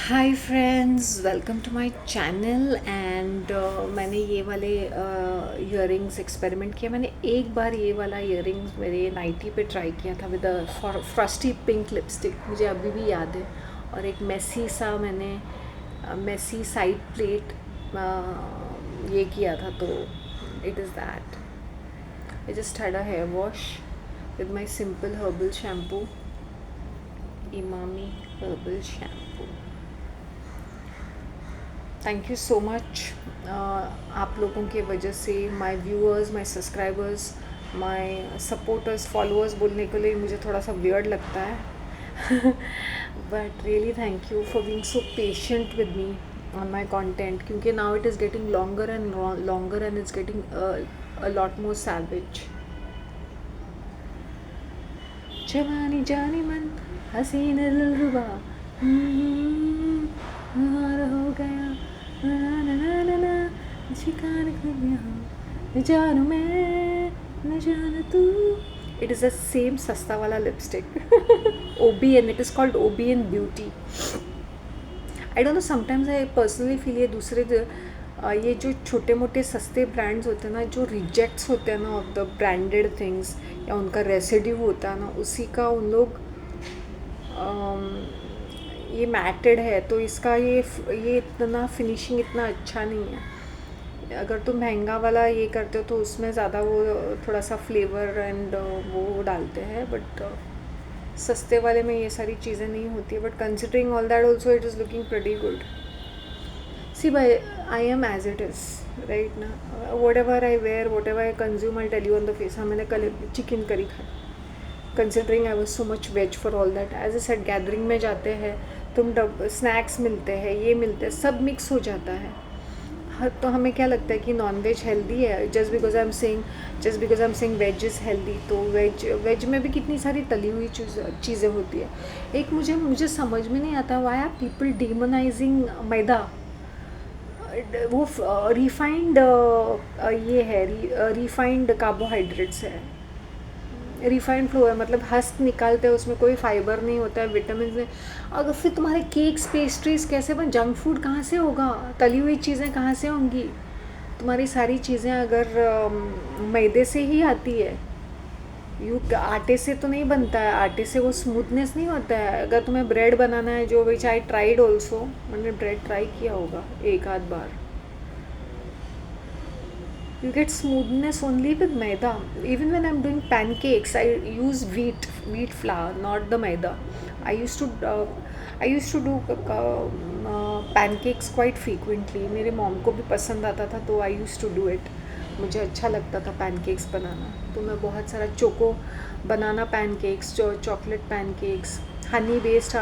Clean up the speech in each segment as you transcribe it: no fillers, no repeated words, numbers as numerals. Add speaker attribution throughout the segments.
Speaker 1: Hi friends, welcome to my channel. And मैंने ये वाले इयररिंग्स एक्सपेरिमेंट किया। मैंने एक बार ये वाला इयररिंग्स मेरे नाइटी पे ट्राई किया था with a frosty pink lipstick, मुझे अभी भी याद है। और एक मेसी सा मैंने मेसी साइड प्लेट ये किया था, तो it is that. I just had a hair wash with my simple herbal shampoo, Emami herbal shampoo. Thank you so much. आप लोगों के वजह से my viewers, my subscribers, my supporters, followers बोलने के लिए मुझे थोड़ा सा वियर्ड लगता है but really thank you for being so patient with me on my content, क्योंकि now it is getting longer and longer and it's getting a lot more savage. जवानी जानी मन हसीन दिलरुबा और हो गया ना ना ना ना ना शिकार कर यहाँ न जानू मैं न जान तू। इट इज़ द सेम सस्ता वाला lipstick OBN, it is called OBN beauty. I don't no, sometimes I personally feel ये ये जो छोटे मोटे सस्ते ब्रांड्स होते हैं ना, जो रिजेक्ट्स होते हैं ना ऑफ द ब्रांडेड थिंग्स, या उनका रेसिड्यू होता है ना, उसी का उन लोग ये मैटेड है, तो इसका ये इतना फिनिशिंग इतना अच्छा नहीं है। अगर तुम महंगा वाला ये करते हो तो उसमें ज़्यादा वो थोड़ा सा फ्लेवर एंड वो डालते हैं, बट सस्ते वाले में ये सारी चीज़ें नहीं होती है। But considering all that also it is looking pretty good. See bye I am as it is right ना, whatever I wear, whatever I consume, I tell you on the face. हाँ, मैंने कल chicken curry खाई, considering I was so much veg for all that. As a set gathering में जाते हैं, तुम snacks मिलते हैं, ये मिलते हैं, सब मिक्स हो जाता है। तो हमें क्या लगता है कि नॉन वेज हेल्दी है, just because I am saying veg is healthy. तो वेज में भी कितनी सारी तली हुई चीज़ें होती है। एक मुझे समझ में नहीं आता, व्हाई आर पीपल डिमोनाइजिंग मैदा। वो रिफाइंड ये है, रिफाइंड कार्बोहाइड्रेट्स है, रिफाइंड फ्लो है, मतलब हस्क निकालते हैं, उसमें कोई फाइबर नहीं होता है, विटामिन नहीं। अगर फिर तुम्हारे केक्स पेस्ट्रीज कैसे बन, जंक फूड कहाँ से होगा, तली हुई चीज़ें कहाँ से होंगी। तुम्हारी सारी चीज़ें अगर मैदे से ही आती है, आटे से तो नहीं बनता है, आटे से वो स्मूथनेस नहीं होता है। अगर तुम्हें ब्रेड बनाना है, जो विच आई ट्राइड ऑल्सो, मैंने ब्रेड ट्राई किया होगा एक आध बार, you get smoothness only with maida. Even when I'm doing pancakes, I use wheat flour, not the maida. I used to do pancakes quite frequently. मेरे mom को भी पसंद आता था, तो I used to do it. मुझे अच्छा लगता था पैनकेक्स बनाना, तो मैं बहुत सारा choco banana pancakes, chocolate pancakes, honey based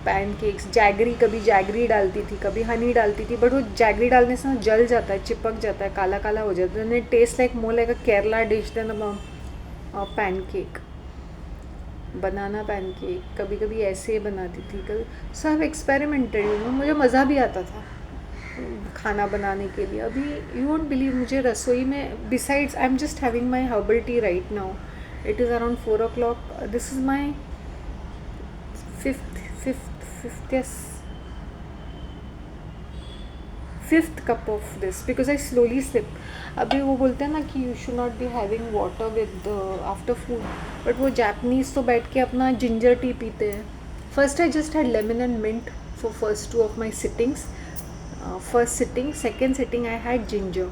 Speaker 1: pancakes, jaggery, कभी जैगरी डालती थी, कभी हनी डालती थी, बट वो जैगरी डालने से ना जल जाता है, चिपक जाता है, काला काला हो जाता है। Taste like more like a Kerala dish than pancake, banana pancake. कभी कभी ऐसे बनाती थी, कभी सब एक्सपेरिमेंटेड, मुझे मज़ा भी आता था खाना बनाने के लिए। अभी यू वोंट बिलीव, मुझे रसोई में, besides I am just having my herbal tea right now, it is around 4 o'clock, this is my fifth cup of this, because I slowly slip. अभी वो बोलते हैं ना कि you should not be having water with after food, but वो Japanese तो बैठ के अपना जिंजर टी पीते हैं। First I just had lemon and mint for first 2 of my sittings. First sitting, second sitting I had ginger.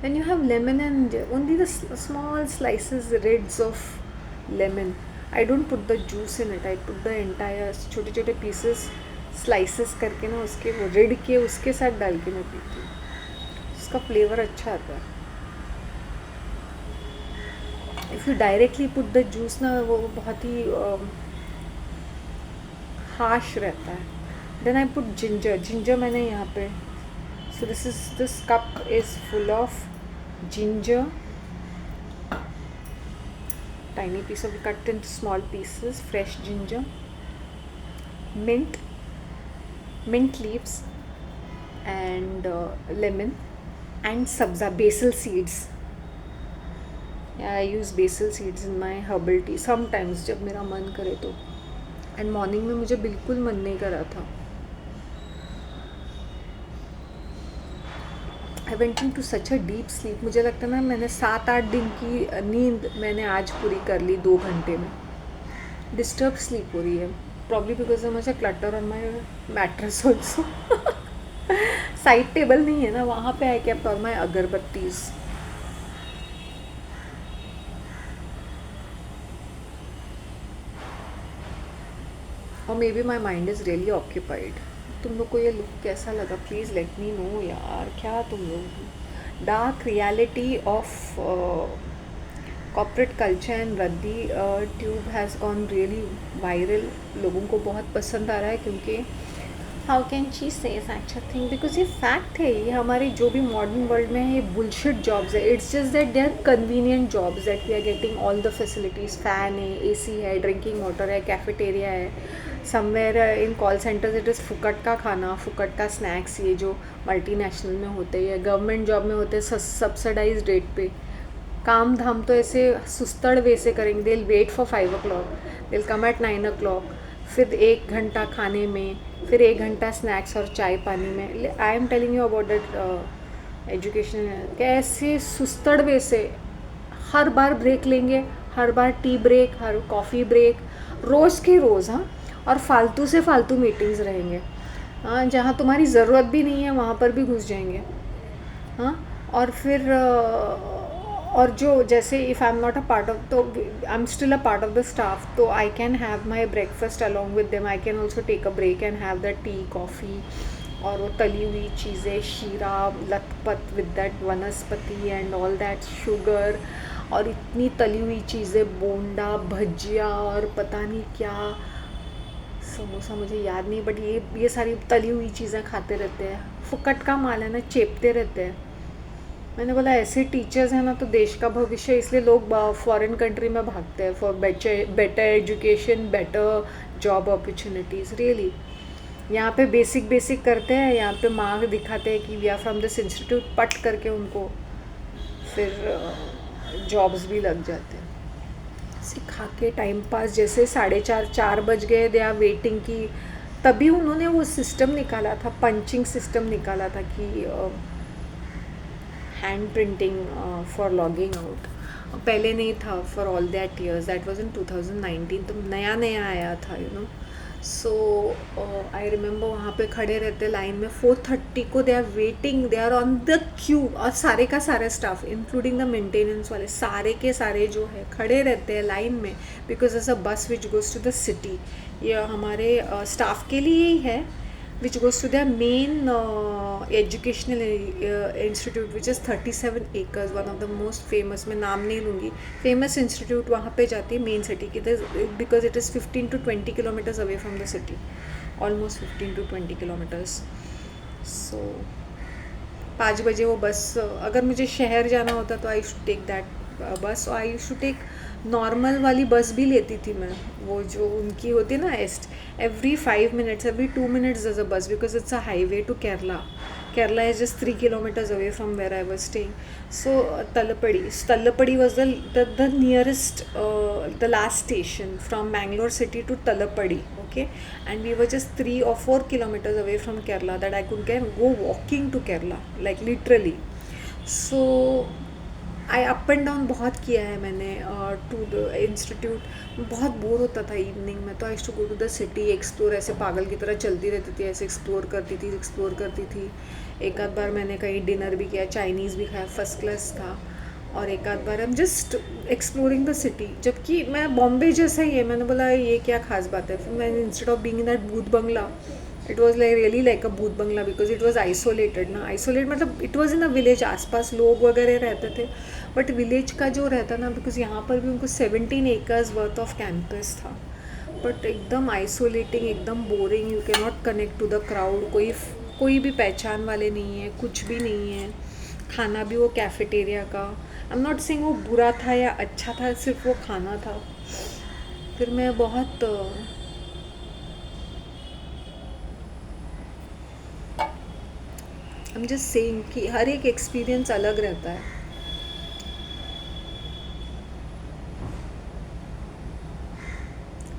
Speaker 1: When you have lemon and only the small slices, rids of lemon, I don't put the juice in it, I put the entire छोटे छोटे pieces, slices करके ना, उसके वो rid के उसके साथ डाल के मैं पीती हूँ, उसका फ्लेवर अच्छा आता है। If you directly put the juice ना, वो बहुत ही हार्श रहता है। देन आई पुट जिंजर मैंने यहाँ पे, so this cup is full of ginger, tiny piece of cut into small pieces, fresh ginger, mint leaves, and lemon, and sabza, basil seeds. Yeah, I use basil seeds in my herbal tea sometimes, जब मेरा मन करे तो। And morning में मुझे बिल्कुल मन नहीं करा था, I went into such a deep sleep. मुझे लगता है ना मैंने 7-8 दिन की नींद मैंने आज पूरी कर ली 2 घंटे में। डिस्टर्ब स्लीप हो रही है, प्रॉब्ली बिकॉज ऑफ मुझे clutter on my mattress also. Side table नहीं है ना वहाँ पे, I kept all my agarbattis. और may be my mind is really occupied. तुम लोग को ये लुक कैसा लगा प्लीज़ लेट मी नो यार। क्या तुम लोग, dark reality of corporate culture and रद्दी tube has gone really viral. लोगों को बहुत पसंद आ रहा है क्योंकि हाउ कैन शी से सच अ थिंग, बिकॉज ये फैक्ट है। ये हमारी जो भी मॉडर्न वर्ल्ड में है ये बुलशिट जॉब्स है। It's just that they are convenient jobs that we are getting all the facilities. Fan है, एसी है, ड्रिंकिंग वाटर है, कैफेटेरिया है। Somewhere in call centres it is फुकट का खाना, फुकट का स्नैक्स, ये जो मल्टीनेशनल में होते हैं, गवर्नमेंट जॉब में होते हैं सब्सिडाइज रेट पे। काम धाम तो ऐसे सुस्तड़ वे से करेंगे। They wait for 5 o'clock, they come at 9 o'clock, फिर 1 घंटा खाने में, फिर 1 घंटा स्नैक्स और चाय पानी में। I am telling you about that education. कैसे सुस्तड़ वे से हर बार ब्रेक लेंगे, हर बार टी ब्रेक, हर कॉफ़ी ब्रेक, रोज़ के रोज़। हाँ, और फालतू से फालतू मीटिंग्स रहेंगे। हाँ, जहाँ तुम्हारी ज़रूरत भी नहीं है वहाँ पर भी घुस जाएंगे। हाँ, और फिर और जो जैसे if I am not a part of, तो I am still a part of the staff, तो I can have my breakfast along with them. I can also take a break and have that tea coffee और वो तली हुई चीज़ें, शीरा लथपथ with that वनस्पति एंड ऑल दैट शुगर, और इतनी तली हुई चीज़ें, बोंडा, भजिया और पता नहीं क्या, समोसा मुझे याद नहीं, बट ये सारी तली हुई चीज़ें खाते रहते हैं। फुकट का माल है ना, चेपते रहते हैं। मैंने बोला ऐसे टीचर्स हैं ना तो देश का भविष्य, इसलिए लोग फॉरेन कंट्री में भागते हैं for better education, better job opportunities. Really यहाँ पे बेसिक करते हैं, यहाँ पे मार्क दिखाते हैं कि we are from this institute, put करके उनको फिर जॉब्स भी लग जाते हैं। सिखा के टाइम पास, जैसे 4:30 बज गए, दे आर वेटिंग की, तभी उन्होंने वो सिस्टम निकाला था, पंचिंग सिस्टम निकाला था कि hand printing for logging out. पहले नहीं था for all that years, that was in 2019, तो नया नया आया था you know. So I remember वहाँ पे खड़े रहते लाइन में 4:30 को, they are waiting, they are on the queue, और सारे का सारा स्टाफ इंक्लूडिंग द मेंटेनेंस वाले सारे के सारे जो है खड़े रहते हैं लाइन में, because as a bus which goes to the city. ये हमारे स्टाफ के लिए ही है, which goes to their main educational institute, which is 37 acres, one of the most famous, मैं नाम नहीं लूँगी, famous institute वहाँ पे जाती है मेन सिटी की, because it is 15 to 20 kilometers away from the city, almost 15 to 20 kilometers. So 5 बजे वो बस, अगर मुझे शहर जाना होता तो आई शुड टेक दैट बस, और आई शुड टेक नॉर्मल वाली बस भी लेती थी मैं, वो जो उनकी होती है ना every 5 minutes, every 2 minutes there's a bus, because it's a highway to Kerala is just 3 kilometers away from where I was staying. So Talapadi was the nearest, the last station from Mangalore city to Talapadi, okay, and we were just 3 or 4 kilometers away from Kerala, that I could go walking to Kerala, like literally. So I up and down बहुत किया है मैंने to the institute. बहुत bore होता था evening में, तो I to go to the city, explore, ऐसे पागल की तरह चलती रहती थी, ऐसे एक्सप्लोर करती थी। एक आध बार मैंने कहीं डिनर भी किया, चाइनीज़ भी खाया, फर्स्ट क्लास था। और एक आध बार I am just exploring the city, जबकि मैं बॉम्बे जैसा ही है। मैंने बोला ये क्या खास बात है। फिर मैंने instead of being in that भूत बंगला, it was like really like a भूत बंगला, बिकॉज इट वॉज आइसोलेटेड ना, आइसोलेट मतलब it was in a village, आसपास लोग वगैरह रहते थे, बट विलेज का जो रहता ना, बिकॉज यहाँ पर भी उनको 17 acres वर्थ ऑफ कैंपस था, बट एकदम आइसोलेटिंग, एकदम boring, you can not connect to the crowd, कोई भी पहचान वाले नहीं है, कुछ भी नहीं है। खाना भी वो कैफेटेरिया का, आई एम नॉट सेइंग वो बुरा था या अच्छा था, सिर्फ वो खाना था। फिर मैं बहुत आई एम जस्ट सेइंग कि हर एक एक्सपीरियंस अलग रहता है।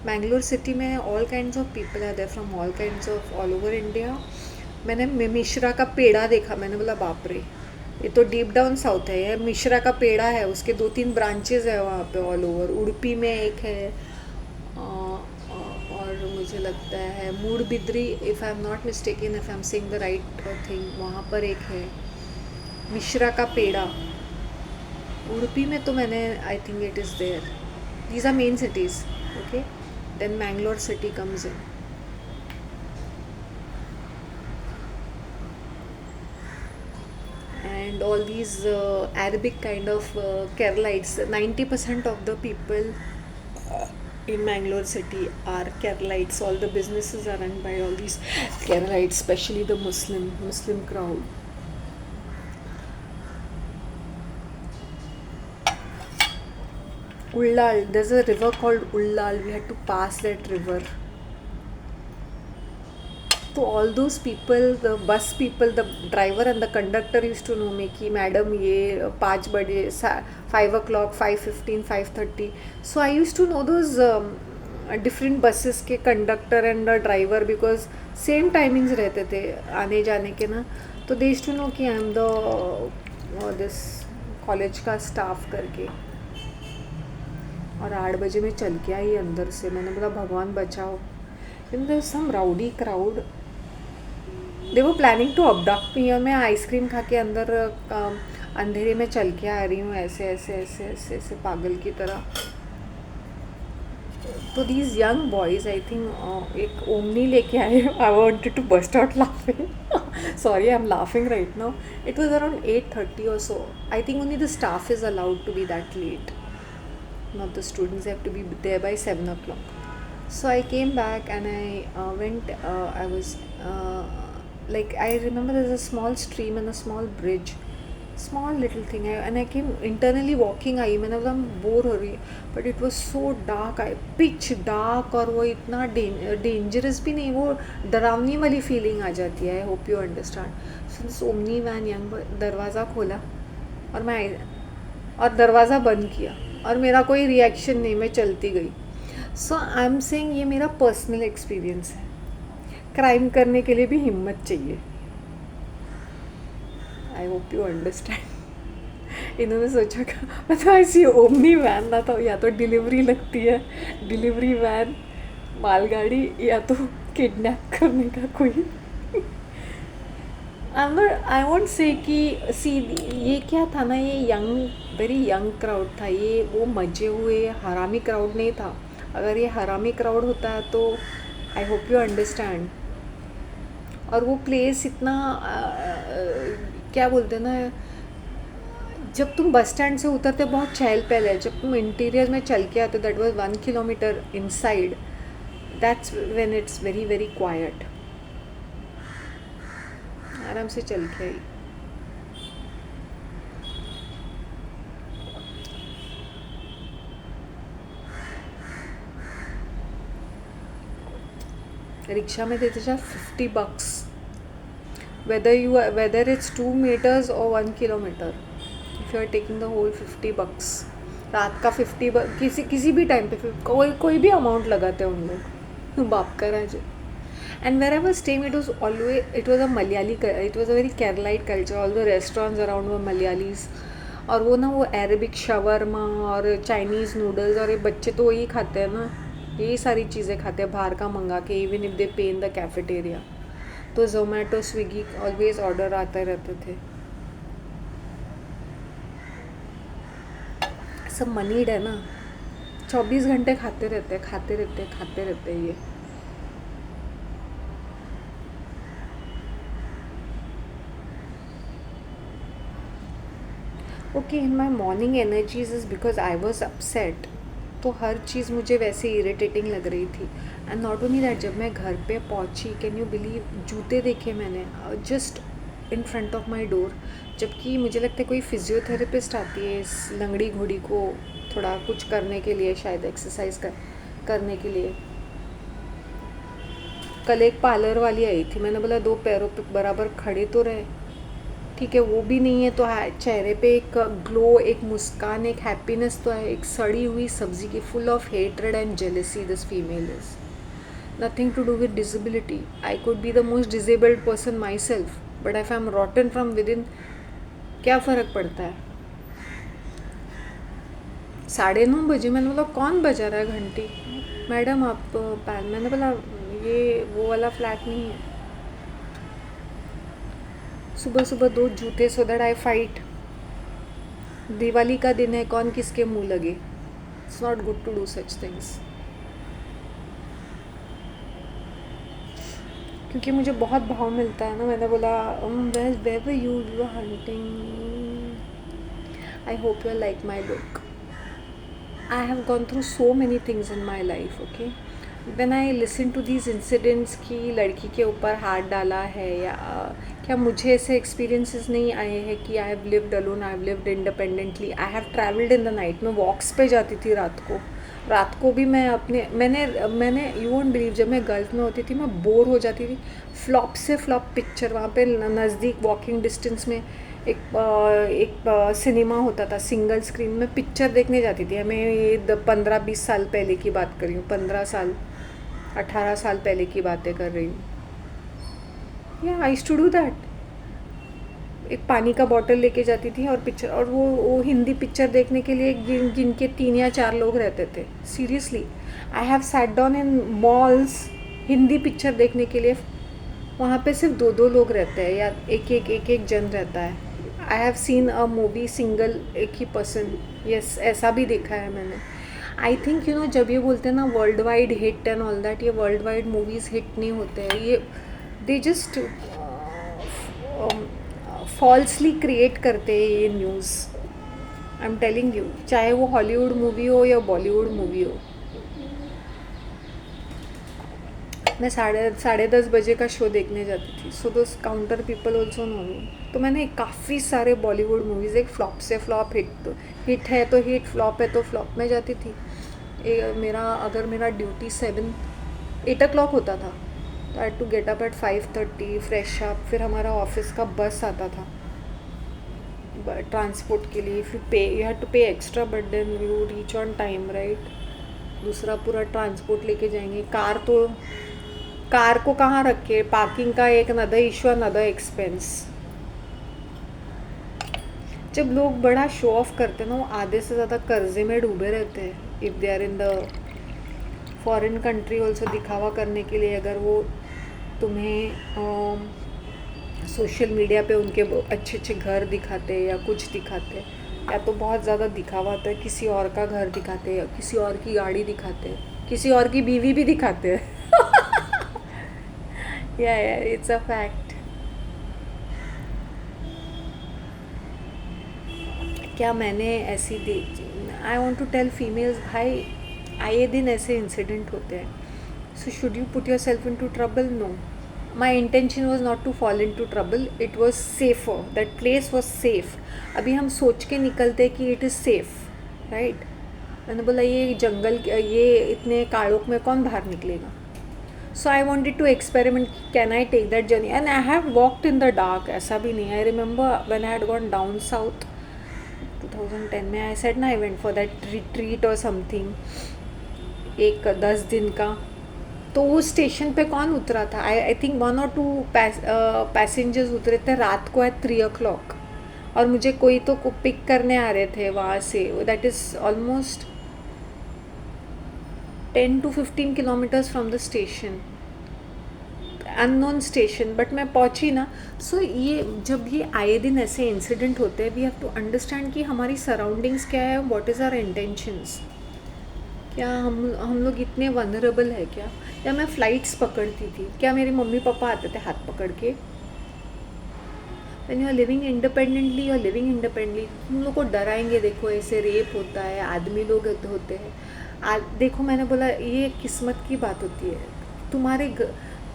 Speaker 1: मैंगलोर सिटी में all kinds of people are there from all over India. मैंने मिश्रा का पेड़ा देखा, मैंने बोला बाप रे, ये तो डीप डाउन साउथ है, ये मिश्रा का पेड़ा है, उसके 2-3 ब्रांचेज है वहाँ पे ऑल ओवर। उडुपी में एक है, और मुझे लगता है Moodbidri, if I am not mistaken, if I am saying the right thing, वहाँ पर एक है मिश्रा का पेड़ा। उडुपी में तो मैंने, I think it is there. These are main cities, okay. Then Mangalore city comes in. And all these Arabic kind of Keralites, 90% of the people in Mangalore city are Keralites. All the businesses are run by all these Keralites, especially the Muslim crowd. Ullal, there's a river called Ullal. We had to pass that river. So all those people, the bus people, the driver and the conductor used to know me कि madam ये 5 बजे, 5 o'clock, 5:15, 5:30. So I used to know those different buses के conductor and the driver because same timings रहते थे आने जाने के ना. तो they used to know कि I am the this college का staff करके. और 8 बजे मैं चल के आई अंदर से. मैंने बोला भगवान बचाओ. And there was some rowdy crowd. दे वो प्लानिंग टू अबडक्ट मी, और मैं आइसक्रीम खा के अंदर अंधेरे में चल के आ रही हूँ ऐसे ऐसे ऐसे ऐसे ऐसे पागल की तरह. तो these young boys, I think एक ओमनी लेके आए. I wanted to burst out laughing. Sorry, I am laughing right now. It was around 8:30 or so. I think only the staff is allowed to be that late. Not the students have to be there by 7 o'clock. So I came back and I went. I was like, I remember there's a small stream and a small bridge, small little thing. And I came internally walking. आई मैंने बोला bore हो रही है, but it was so dark, I pitch dark. और वो इतना dangerous भी नहीं, वो डरावनी वाली फीलिंग आ जाती है. I hope you understand. So this Omni van young, दरवाज़ा खोला और दरवाज़ा बंद किया और मेरा कोई रिएक्शन नहीं, मैं चलती गई. सो आई एम सेइंग ये मेरा पर्सनल एक्सपीरियंस है. क्राइम करने के लिए भी हिम्मत चाहिए. आई होप यू अंडरस्टैंड. इन्होंने सोचा कि मतलब ऐसी ओमनी वैन ना, तो या तो डिलीवरी लगती है, डिलीवरी वैन, मालगाड़ी, या तो किडनैप करने का कोई. आई वॉन्ट से कि सी ये क्या था ना, ये यंग, वेरी यंग क्राउड था. ये वो मजे हुए हरामी क्राउड नहीं था. अगर ये हरामी क्राउड होता है तो आई होप यू अंडरस्टैंड. और वो प्लेस इतना क्या बोलते हैं ना, जब तुम बस स्टैंड से उतरते बहुत चहल पहल है. जब तुम इंटीरियर में चल के आते, that was 1 kilometre inside, that's when it's very very quite. आराम से चल के आई. रिक्शा में देते जा $50, whether it's 2 meters or 1 kilometer. If you are taking the whole $50, रात का 50, किसी भी टाइम पे कोई भी अमाउंट लगाते हैं उन लोग. बाप का राज. And where I was staying, it was a Malayali, it was a very Keralite culture. All the restaurants around were Malayalis. और वो ना वो अरेबिक शवरमा और चाइनीज़ नूडल्स, और ये बच्चे तो वही खाते हैं ना, यही सारी चीज़ें खाते हैं बाहर का मंगा के, इवन इफ दे पे इन द कैफेटेरिया. तो जोमेटो स्विगी ऑलवेज ऑर्डर आते रहते थे. सब मनीड है ना, 24 घंटे खाते रहते ये. Okay, in my morning energies is because I was upset. तो हर चीज़ मुझे वैसे इरिटेटिंग लग रही थी. एंड नॉट ओनली दैट, जब मैं घर पे पहुंची, कैन यू बिलीव, जूते देखे मैंने just in front of my door. जबकि मुझे लगता है कोई फिजियोथेरेपिस्ट आती है इस लंगड़ी घोड़ी को थोड़ा कुछ करने के लिए, शायद एक्सरसाइज करने के लिए. कल एक पार्लर वाली आई थी. मैंने बोला 2 पैरों पे बराबर खड़े तो रहे. ठीक है, वो भी नहीं है तो चेहरे पे एक ग्लो, एक मुस्कान, एक हैप्पीनेस तो है. एक सड़ी हुई सब्जी की, full of hatred and jealousy this female is. Nothing to do with disability. I could be the most disabled person myself, but if I am rotten from within, क्या फ़र्क पड़ता है? 9:30 बजे मैंने बोला कौन बजा रहा है घंटी? मैडम आप पैन, मैंने बोला ये वो वाला फ्लैट नहीं है। सुबह सुबह 2 जूते, so that I fight. Diwali का दिन है, कौन किसके मुंह लगे। It's not good to do such things. क्योंकि मुझे बहुत भाव मिलता है ना। मैंने बोला where you are hunting, I hope you like my look. I have gone through so many things in my life, okay? When I listen to these incidents कि लड़की के ऊपर हाथ डाला है या क्या मुझे ऐसे experiences नहीं आए हैं कि I have lived alone, I have lived independently, I have traveled in the night। मैं walks पे जाती थी रात को भी मैं अपने मैंने you won't believe, जब मैं गल्फ में होती थी मैं बोर हो जाती थी। फ्लॉप से फ्लॉप पिक्चर वहाँ पे नज़दीक वॉकिंग डिस्टेंस में एक सिनेमा होता था, सिंगल स्क्रीन में पिक्चर देखने जाती थी। मैं ये 15-20 साल पहले की बात कर रही हूँ, 18 साल पहले की बातें कर रही हूँ। या I used to do that. एक पानी का बॉटल लेके जाती थी और पिक्चर, और वो हिंदी पिक्चर देखने के लिए गिन के 3 या 4 लोग रहते थे। Seriously, I have sat down in malls Hindi picture देखने के लिए। वहाँ पे सिर्फ 2 लोग रहते हैं या एक जन रहता है। I have seen a movie single, एक ही पर्सन। यस, ऐसा भी देखा है मैंने। आई थिंक जब ये बोलते हैं ना world wide hit and all that, ये वर्ल्ड वाइड मूवीज़ हिट नहीं होते हैं। ये दे जस्ट फॉल्सली क्रिएट करते हैं ये news. I am telling you, चाहे वो हॉलीवुड मूवी हो या बॉलीवुड मूवी हो। मैं 10:30 बजे का शो देखने जाती थी, सो दोस काउंटर पीपल ऑल्सो नो मी। तो मैंने काफ़ी सारे बॉलीवुड मूवीज़, एक फ्लॉप से फ्लॉप, हिट है तो हिट, फ्लॉप है तो फ्लॉप में जाती थी। अगर मेरा ड्यूटी 8 o'clock होता था तो I had to get up at 5:30, fresh up, फिर हमारा ऑफिस का बस आता था ट्रांसपोर्ट के लिए। If you had to pay extra, but then you reach on time, right. दूसरा पूरा ट्रांसपोर्ट लेके जाएंगे। कार को कहाँ रखे, पार्किंग का एक अनदर इशू, अनदर एक्सपेंस। जब लोग बड़ा शो ऑफ करते हैं ना, वो आधे से ज़्यादा कर्जे में डूबे रहते हैं। If they are in the foreign country also, दिखावा करने के लिए, अगर वो तुम्हें सोशल मीडिया पे उनके अच्छे अच्छे घर दिखाते या कुछ दिखाते, या तो बहुत ज़्यादा दिखावा होता है, किसी और का घर दिखाते या किसी और की गाड़ी दिखाते, किसी और की बीवी भी दिखाते हैं। या इट्स अ फैक्ट। क्या मैंने ऐसी I want to tell females, भाई आए दिन ऐसे इंसिडेंट होते हैं। So should you put yourself into trouble? No, my intention was not to fall into trouble, it was safer, that place was safe. अभी हम सोच के निकलते कि इट इज़ सेफ, राइट। मैंने बोला ये जंगल, ये इतने काड़ों में कौन बाहर निकलेगा। So I wanted to experiment, can I take that journey, and I have walked in the dark. ऐसा भी नहीं, I remember when I had gone down south 2010 में, आई सेड ना I went for that retreat और something, एक 10 दिन का। तो उस स्टेशन पे कौन उतरा था? आई थिंक 1 or 2 पैसेंजर्स उतरे थे रात को एट 3 o'clock, और मुझे कोई तो पिक करने आ रहे थे वहाँ से। That is almost 10 to 15 kilometers from the station, unknown station, but मैं पहुँची ना। सो ये जब ये आए दिन ऐसे इंसिडेंट होते हैं, वी हैव टू अंडरस्टैंड कि हमारी सराउंडिंग्स क्या है, व्हाट इज़ आवर इंटेंशंस। क्या हम लोग इतने वनरेबल है क्या? या मैं फ़्लाइट्स पकड़ती थी, क्या मेरे मम्मी पापा आते थे हाथ पकड़ के? When you are living independently, you are living independently, तुम लोग को डराएंगे, देखो ऐसे रेप होता है, आदमी लोग होते हैं। देखो मैंने बोला ये किस्मत की बात होती है।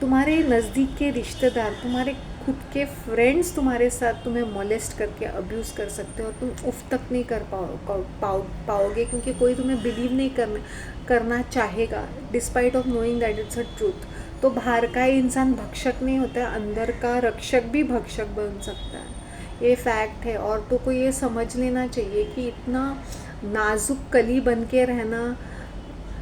Speaker 1: तुम्हारे नज़दीक के रिश्तेदार, तुम्हारे खुद के फ्रेंड्स तुम्हारे साथ तुम्हें मोलेस्ट करके अब्यूज़ कर सकते हो, और तुम उफ तक नहीं कर पाओगे, क्योंकि कोई तुम्हें बिलीव नहीं करना चाहेगा, despite of knowing that it's a truth. तो बाहर का इंसान भक्षक नहीं होता है, अंदर का रक्षक भी भक्षक बन सकता है। ये फैक्ट है। औरतों को ये समझ लेना चाहिए कि इतना नाजुक कली बन के रहना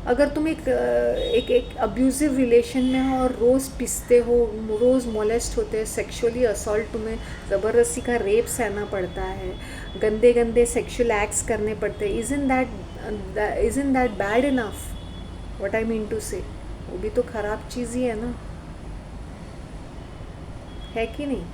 Speaker 1: अगर तुम एक अब्यूज़िव रिलेशन में हो और रोज़ पिसते हो, रोज़ मोलेस्ट होते हैं, सेक्सुअली असॉल्ट, तुम्हें ज़बरदस्ती का रेप सहना पड़ता है, गंदे गंदे सेक्सुअल एक्ट्स करने पड़ते हैं, isn't that bad enough? What I mean to say, वो भी तो ख़राब चीज़ ही है ना, है कि नहीं?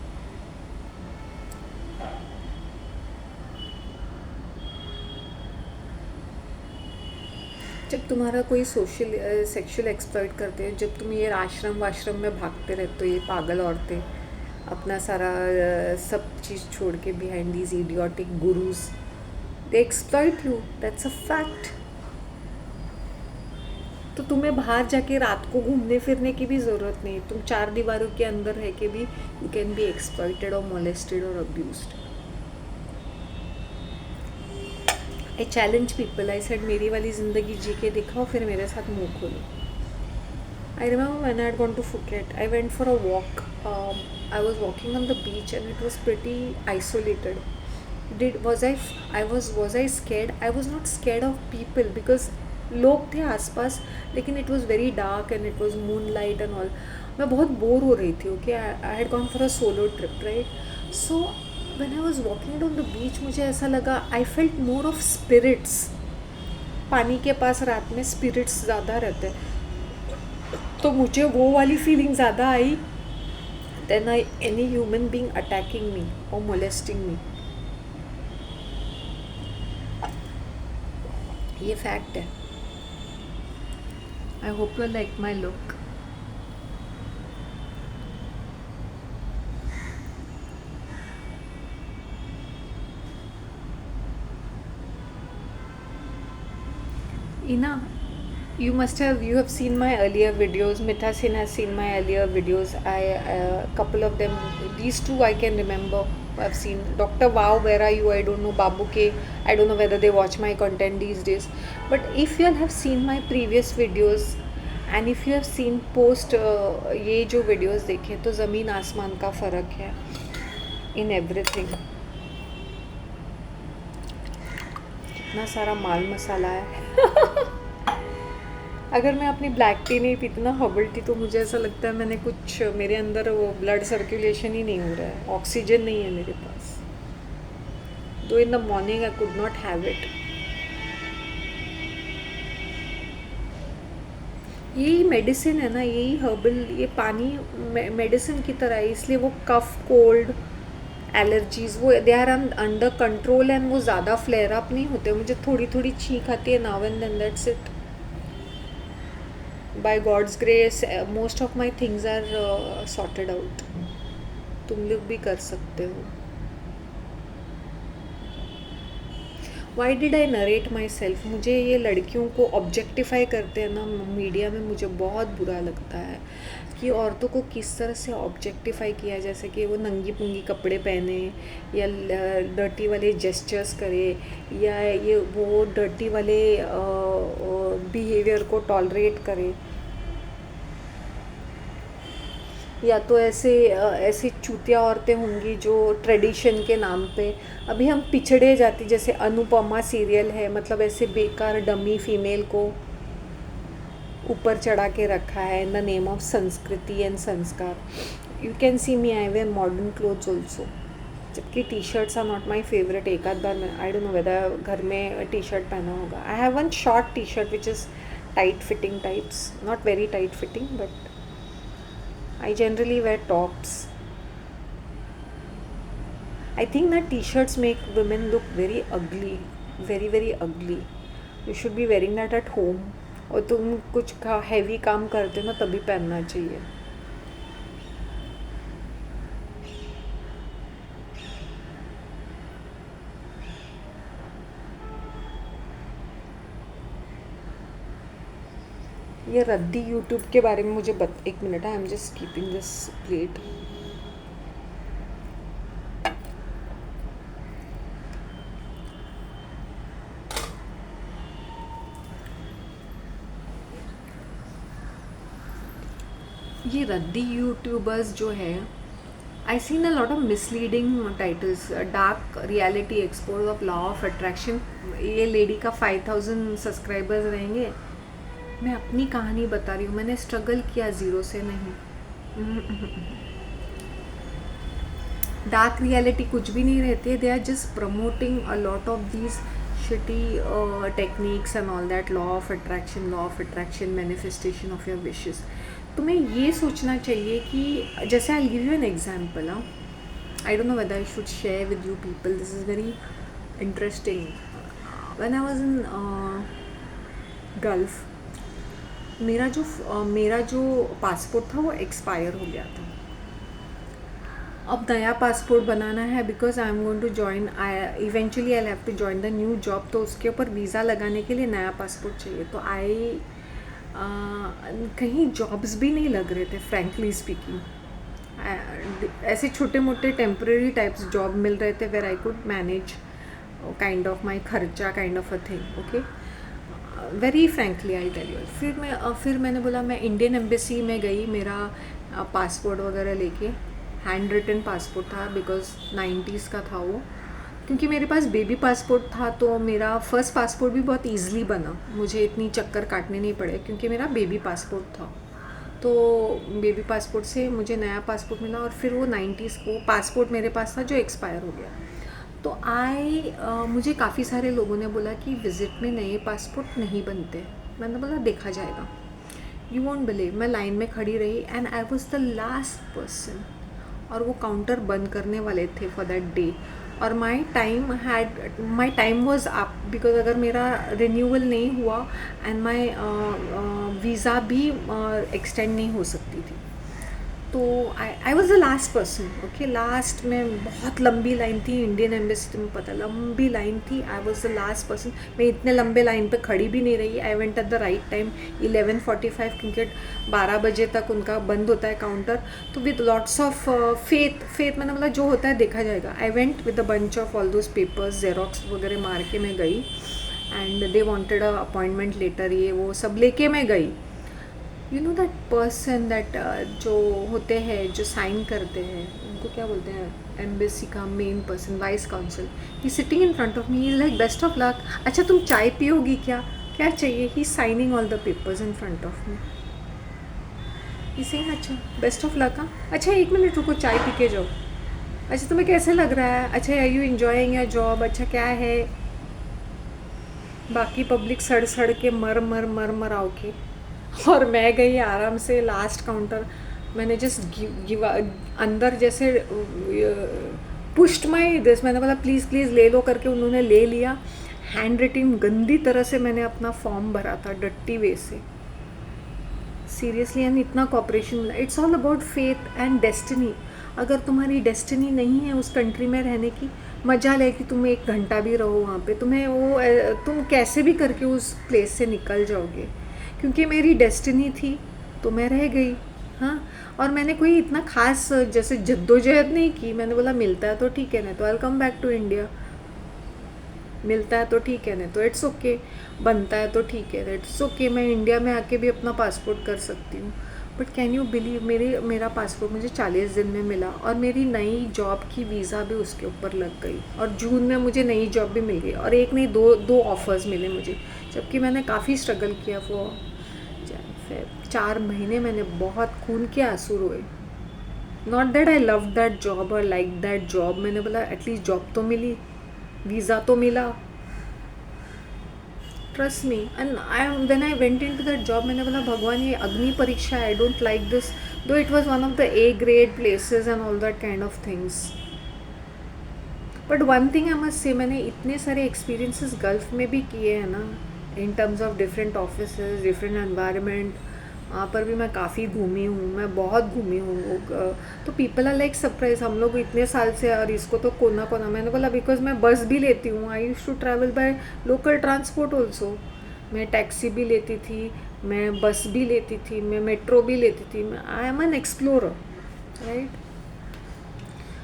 Speaker 1: जब तुम्हारा कोई सोशल सेक्सुअल एक्सप्लॉइट करते हैं, जब तुम ये आश्रम वाश्रम में भागते रहते हो, ये पागल औरतें अपना सारा सब चीज़ छोड़ के behind these idiotic gurus, they exploit you, that's a fact. तो तुम्हें बाहर जाके रात को घूमने फिरने की भी ज़रूरत नहीं, तुम चार दीवारों के अंदर रह के भी यू कैन बी एक्सप्लॉइटेड और मोलेस्टेड और abused. I challenge people, I said मेरी वाली ज़िंदगी जी के दिखाओ, फिर मेरे साथ मुँह खोलो। I remember when I had gone to Phuket, I went for a walk. I was walking on the beach and it was pretty isolated. Was I scared? I was not scared of people because लोग थे आसपास, लेकिन it was very dark and it was moonlight and all. मैं बहुत bore हो रही थी, okay? I had gone for a solo trip, right? So when I was walking down the beach, मुझे ऐसा लगा, I felt more of spirits. पानी के पास रात में spirits ज़्यादा रहते हैं, तो मुझे वो वाली फीलिंग ज़्यादा आई then any human being attacking me और मोलेस्टिंग मी। ये फैक्ट है। I hope you like my look. Ina, you have seen my earlier videos. Mitha Sin has seen my earlier videos. Couple of them, these two I can remember. I've seen Dr. Wow, where are you? I don't know. Babu K, I don't know whether they watch my content these days. But if you have seen my previous videos and if you have seen post ये जो videos देखे, तो ज़मीन आसमान का फ़र्क है in everything. कितना सारा माल मसाला है। अगर मैं अपनी ब्लैक टी नहीं पीती ना, हर्बल टी, तो मुझे ऐसा लगता है मैंने कुछ, मेरे अंदर वो ब्लड सर्कुलेशन ही नहीं हो रहा है, ऑक्सीजन नहीं है मेरे पास। दो in the morning I could not have it. यही मेडिसिन है ना, यही हर्बल, ये पानी मेडिसिन की तरह है, इसलिए वो कफ, कोल्ड, एलर्जीज़ वो they are under control and वो ज़्यादा फ्लेयर अप नहीं होते। मुझे थोड़ी थोड़ी छींक आती है now and then, that's it. By God's grace most of my things are sorted out. तुम लोग भी कर सकते हो। Why did I narrate myself? मुझे ये लड़कियों को ऑब्जेक्टिफाई करते हैं ना मीडिया में, मुझे बहुत बुरा लगता है कि औरतों को किस तरह से ऑब्जेक्टिफाई किया, जैसे कि वो नंगी पुंगी कपड़े पहने या डर्टी वाले जेस्चर्स करे या ये वो डर्टी वाले बिहेवियर को टॉलरेट करे, या तो ऐसी चूतिया औरतें होंगी जो ट्रेडिशन के नाम पे, अभी हम पिछड़े जाती, जैसे अनुपमा सीरियल है, मतलब ऐसे बेकार डमी फीमेल को ऊपर चढ़ा के रखा है इन द नेम ऑफ संस्कृति एंड संस्कार। You can see me, I wear modern clothes also, जबकि T shirts are not my favourite. एक आध बार मैं, आई डोंट नो वेदर घर में टी शर्ट पहना होगा। I have one short T shirt which is tight fitting types, not very tight fitting, but I generally wear tops. I think that t-shirts make women look very ugly, very very ugly. You should be wearing that at home. और तुम कुछ heavy काम करते हो ना, तभी पहनना चाहिए। ये रद्दी यूट्यूब के बारे में मुझे एक minute, I am just keeping this plate. ये रद्दी यूट्यूबर्स जो है, I seen a lot of misleading titles, dark reality expose of law of attraction. ये लेडी का 5000 सब्सक्राइबर्स रहेंगे मैं अपनी कहानी बता रही हूँ, मैंने स्ट्रगल किया ज़ीरो से नहीं। डार्क रियलिटी कुछ भी नहीं रहती, they are just promoting a lot of these shitty techniques and all that, law of attraction, manifestation of your wishes. तुम्हें ये सोचना चाहिए कि जैसे I give you an example, I don't know whether I should share with you people, this is very interesting. When I was in Gulf, मेरा जो passport था वो एक्सपायर हो गया था। अब नया पासपोर्ट बनाना है because I am going to join, eventually I have to join the new job, तो उसके ऊपर वीज़ा लगाने के लिए नया पासपोर्ट चाहिए। तो कहीं जॉब्स भी नहीं लग रहे थे फ्रैंकली स्पीकिंग, ऐसे छोटे मोटे टेम्परेरी टाइप्स जॉब मिल रहे थे where I could manage kind of my खर्चा, kind of a thing. Okay, very frankly I tell you. फिर मैंने बोला, मैं इंडियन एम्बेसी में गई, मेरा पासपोर्ट वगैरह लेके, हैंड रिटन पासपोर्ट था बिकॉज 90s का था वो, क्योंकि मेरे पास बेबी पासपोर्ट था तो मेरा फर्स्ट पासपोर्ट भी बहुत ईजिली बना, मुझे इतनी चक्कर काटने नहीं पड़े क्योंकि मेरा बेबी पासपोर्ट था। तो बेबी पासपोर्ट से मुझे नया पासपोर्ट मिला और फिर वो 90s को पासपोर्ट मेरे पास था जो एक्सपायर हो गया। तो मुझे काफ़ी सारे लोगों ने बोला कि विज़िट में नए पासपोर्ट नहीं बनते। मैंने बोला देखा जाएगा। यू वोंट बिलीव, मैं लाइन में खड़ी रही and I was the last person, और वो काउंटर बंद करने वाले थे फॉर दैट डे, और my time was up because अगर मेरा रिन्यूअल नहीं हुआ एंड माई वीज़ा भी एक्सटेंड नहीं हो सकती थी। तो I was the last person. Okay, last में बहुत लंबी लाइन थी इंडियन एम्बेसी, तुम्हें पता, लंबी लाइन थी। I was the last person. मैं इतने लंबे लाइन पे खड़ी भी नहीं रही। I went at the right time, 11:45, क्योंकि 12 बजे तक उनका बंद होता है काउंटर। तो विद लॉट्स ऑफ फेथ मैंने बोला जो होता है देखा जाएगा। I went with a bunch of all those papers, xerox वगैरह मार के मैं गई and they wanted a appointment letter, ये वो सब लेके मैं गई। You know that person, that जो होते हैं, जो साइन करते हैं, उनको क्या बोलते हैं, एम्बेसी का main person, vice council, he sitting in front of me, is like best of luck, अच्छा तुम चाय पियोगी क्या, क्या चाहिए, he signing all the papers in front of me, he saying अच्छा बेस्ट ऑफ लक, अच्छा 1 मिनट रुको चाय पी के जाओ, अच्छा तुम्हें कैसे लग रहा है, अच्छा are you enjoying your job, अच्छा क्या है। बाकी पब्लिक सड़ सड़ के मर आओ के, और मैं गई आराम से लास्ट काउंटर। मैंने जस्ट गिव अंदर जैसे पुश्ड माई दिस, मैंने बोला प्लीज़ प्लीज़ ले लो करके, उन्होंने ले लिया। हैंड रिटिंग गंदी तरह से मैंने अपना फॉर्म भरा था, डट्टी वे से, सीरियसली, एंड इतना cooperation. It's all about faith and destiny. अगर तुम्हारी डेस्टिनी नहीं है उस कंट्री में रहने की, मजा ले कि तुम 1 घंटा भी रहो वहाँ पे, तुम्हें वो तुम कैसे भी करके उस प्लेस से निकल जाओगे। क्योंकि मेरी डेस्टिनी थी तो मैं रह गई। हाँ, और मैंने कोई इतना खास जैसे जद्दोजहद नहीं की। मैंने बोला मिलता है तो ठीक है, नहीं तो I will come back to India, मिलता है तो ठीक है, नहीं तो इट्स ओके, बनता है तो ठीक है, इट्स ओके, मैं इंडिया में आके भी अपना पासपोर्ट कर सकती हूँ। बट कैन यू बिलीव, मेरा पासपोर्ट मुझे 40 दिन में मिला और मेरी नई जॉब की वीज़ा भी उसके ऊपर लग गई, और जून में मुझे नई जॉब भी मिल गई, और एक नहीं दो ऑफ़र्स मिले मुझे, जबकि मैंने काफ़ी स्ट्रगल किया। वो 4 महीने मैंने बहुत खून के आंसू रोए। Not that I love that job और लाइक दैट जॉब, मैंने बोला एटलीस्ट जॉब तो मिली, वीज़ा तो मिला, trust me. And when I went into that job, मैंने बोला भगवान ये अग्नि परीक्षा, आई डोंट लाइक दिस, दो it was one of the A grade places and all that kind of things. But one thing I must say, मैंने इतने सारे एक्सपीरियंसेस गल्फ में भी किए हैं ना, in terms of different offices, different environment, वहाँ पर भी मैं काफ़ी घूमी हूँ, मैं बहुत घूमी हूँ। तो पीपल आर लाइक सरप्राइज, हम लोग इतने साल से, और इसको तो कोना कोना। मैंने बोला बिकॉज मैं बस भी लेती हूँ, I used to travel by local transport also. मैं टैक्सी भी लेती थी, मैं बस भी लेती थी, मैं मेट्रो भी लेती थी, मैं I am an explorer, right.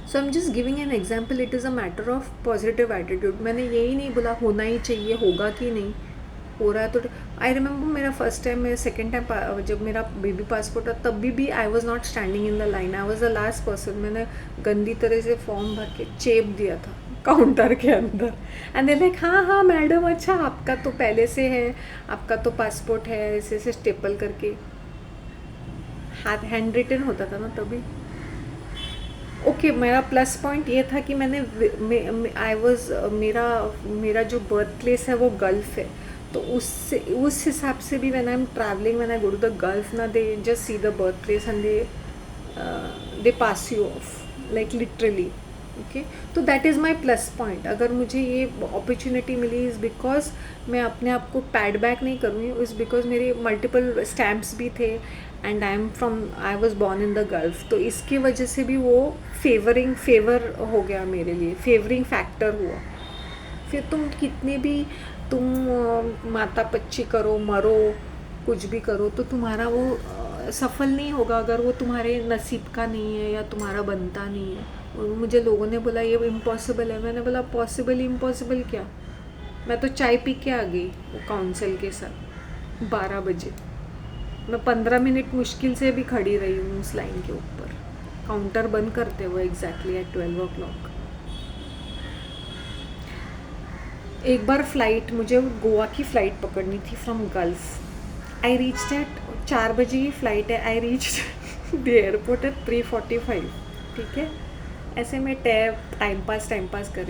Speaker 1: So I am just giving an example, it is a matter of positive attitude. मैंने यही नहीं बोला होना ही चाहिए, होगा कि नहीं हो रहा है तो। आई रिमेंबर मेरा फर्स्ट टाइम, मेरा सेकेंड टाइम जब मेरा बेबी पासपोर्ट था, तब भी I was not standing in the line, I was the last person. मैंने गंदी तरह से फॉर्म भर के चेप दिया था, काउंटर के अंदर। एंड दे लाइक हाँ हाँ मैडम, अच्छा आपका तो पहले से है, आपका तो पासपोर्ट है, ऐसे ऐसे स्टेपल करके। हाथ हैंड रिटन होता था ना तभी। ओके मेरा प्लस पॉइंट ये था कि मैंने आई वॉज मेरा जो बर्थ प्लेस है वो गल्फ़ है, तो उससे उस हिसाब से भी when I am travelling, when I go to the Gulf ना, they just see the birth place and they pass you of like literally. Okay, तो that is my plus point. अगर मुझे ये अपॉर्चुनिटी मिली इज़ बिकॉज मैं अपने आप को pad back नहीं करूँगी, इज़ बिकॉज मेरे मल्टीपल स्टैम्प्स भी थे and I was born in the gulf, तो इसकी वजह से भी वो फेवर हो गया मेरे लिए, फेवरिंग फैक्टर हुआ। फिर तुम कितने भी तुम माता पच्ची करो, मरो, कुछ भी करो, तो तुम्हारा वो सफल नहीं होगा अगर वो तुम्हारे नसीब का नहीं है या तुम्हारा बनता नहीं है। और मुझे लोगों ने बोला ये इम्पॉसिबल है, मैंने बोला पॉसिबल इम्पॉसिबल क्या, मैं तो चाय पी के आ गई वो काउंसिल के साथ 12 बजे। मैं 15 मिनट मुश्किल से भी खड़ी रही हूँ उस लाइन के ऊपर, काउंटर बंद करते हुए एग्जैक्टली एट 12 o'clock। एक बार फ्लाइट, मुझे गोवा की फ़्लाइट पकड़नी थी from gulf. I reached eight 4 बजे की फ़्लाइट है, I reached the airport at 3:45। ठीक है, ऐसे में टाइम पास कर रही